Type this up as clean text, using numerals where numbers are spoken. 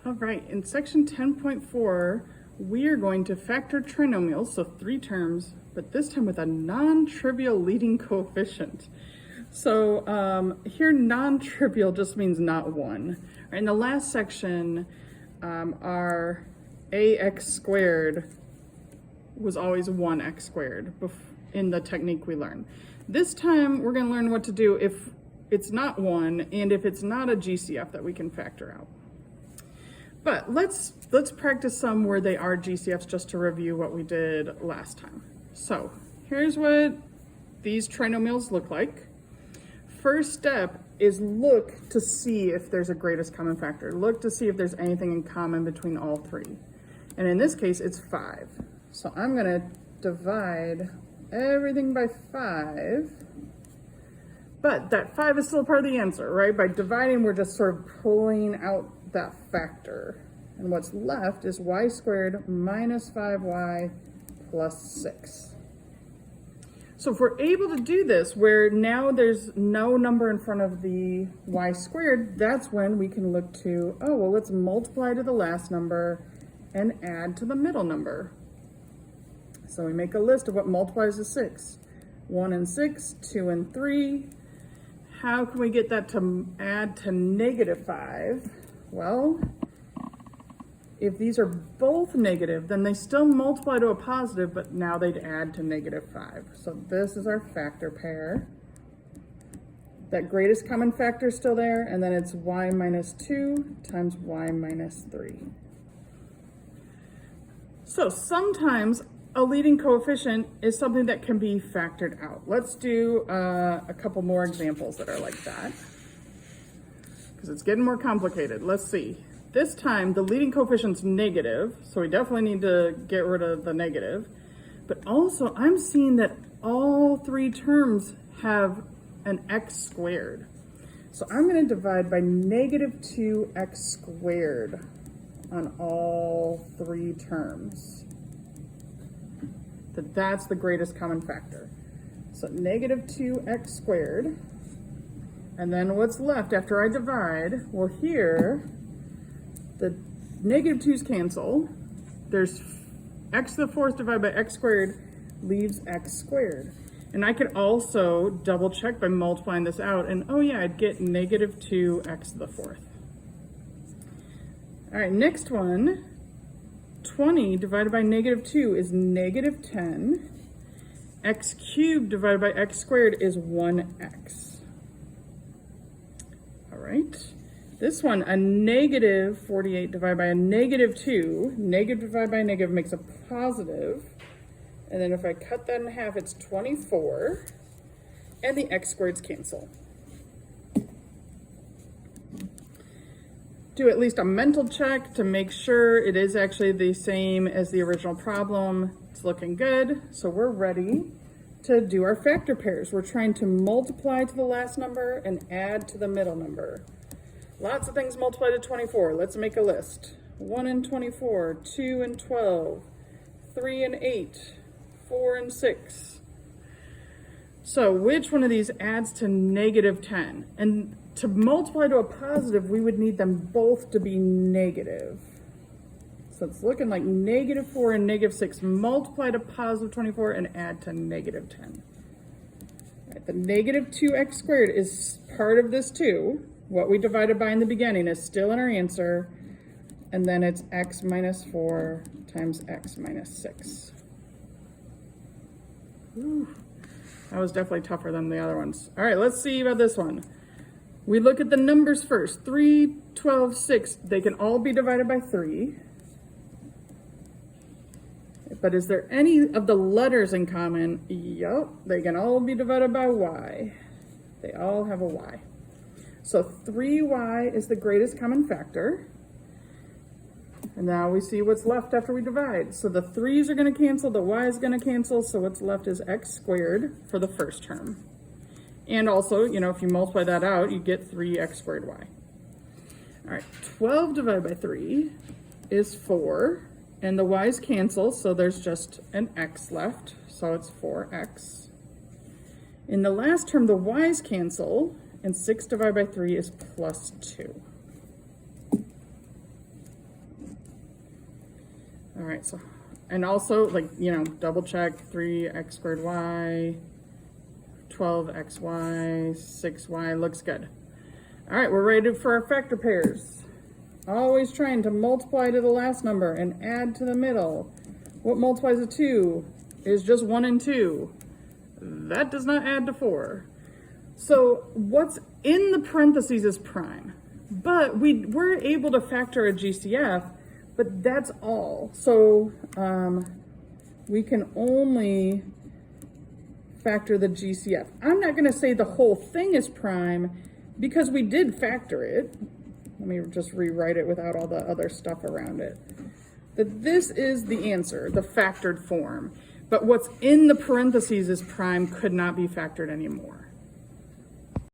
All right, in section 10.4, we are going to factor trinomials, so 3 terms, but this time with a non-trivial leading coefficient. So here non-trivial just means not 1. Right, in the last section, our ax squared was always 1x squared in the technique we learned. This time we're going to learn what to do if it's not 1 and if it's not a GCF that we can factor out. But let's practice some where they are GCFs just to review what we did last time. So here's what these trinomials look like. First step is look to see if there's a greatest common factor. Look to see if there's anything in common between all 3. And in this case, it's 5. So I'm going to divide everything by 5. But that 5 is still part of the answer, right? By dividing, we're just sort of pulling out that factor. And what's left is y squared minus 5y plus 6. So if we're able to do this, where now there's no number in front of the y squared, that's when we can look to, oh, well, let's multiply to the last number and add to the middle number. So we make a list of what multiplies to 6. 1 and 6, 2 and 3. How can we get that to add to negative 5? Well, if these are both negative, then they still multiply to a positive, but now they'd add to negative 5. So this is our factor pair. That greatest common factor is still there, and then it's y minus 2 times y minus 3. So sometimes a leading coefficient is something that can be factored out. Let's do a couple more examples that are like that, because it's getting more complicated. Let's see. This time the leading coefficient's negative, so we definitely need to get rid of the negative. But also I'm seeing that all 3 terms have an x squared. So I'm going to divide by negative 2x squared on all 3 terms. That's the greatest common factor. So negative 2x squared. And then what's left after I divide? Well, here, the negative 2's cancel. There's x to the 4th divided by x squared leaves x squared. And I could also double check by multiplying this out, and oh yeah, I'd get negative 2x to the 4th. All right, next one. 20 divided by negative 2 is negative 10. X cubed divided by x squared is 1x. All right. This one, a negative 48 divided by a negative 2. Negative divided by negative makes a positive. And then if I cut that in half, it's 24. And the x squareds cancel. Do at least a mental check to make sure it is actually the same as the original problem. It's looking good. So we're ready to do our factor pairs. We're trying to multiply to the last number and add to the middle number. Lots of things multiply to 24. Let's make a list. 1 and 24, 2 and 12, 3 and 8, 4 and 6. So which one of these adds to negative 10? And to multiply to a positive, we would need them both to be negative. So it's looking like negative 4 and negative 6 multiply to positive 24 and add to negative 10. All right, the negative 2x squared is part of this too. What we divided by in the beginning is still in our answer. And then it's x minus 4 times x minus 6. Ooh, that was definitely tougher than the other ones. All right, let's see about this one. We look at the numbers first. 3, 12, 6. They can all be divided by 3. But is there any of the letters in common? Yep, they can all be divided by y. They all have a y. So 3y is the greatest common factor. And now we see what's left after we divide. So the 3's are going to cancel, the y is going to cancel, so what's left is x squared for the first term. And also, you know, if you multiply that out, you get 3x squared y. All right, 12 divided by 3 is 4, and the y's cancel, so there's just an x left, so it's 4x. In the last term, the y's cancel, and 6 divided by 3 is plus 2. All right, so, and also, like, you know, double check 3x squared y, 12xy, 6y, looks good. All right, we're ready for our factor pairs. Always trying to multiply to the last number and add to the middle. What multiplies to 2 is just 1 and 2. That does not add to 4. So what's in the parentheses is prime. But we were able to factor a GCF, but that's all. So we can only factor the GCF. I'm not going to say the whole thing is prime because we did factor it. Let me just rewrite it without all the other stuff around it. That this is the answer, the factored form. But what's in the parentheses is prime, could not be factored anymore.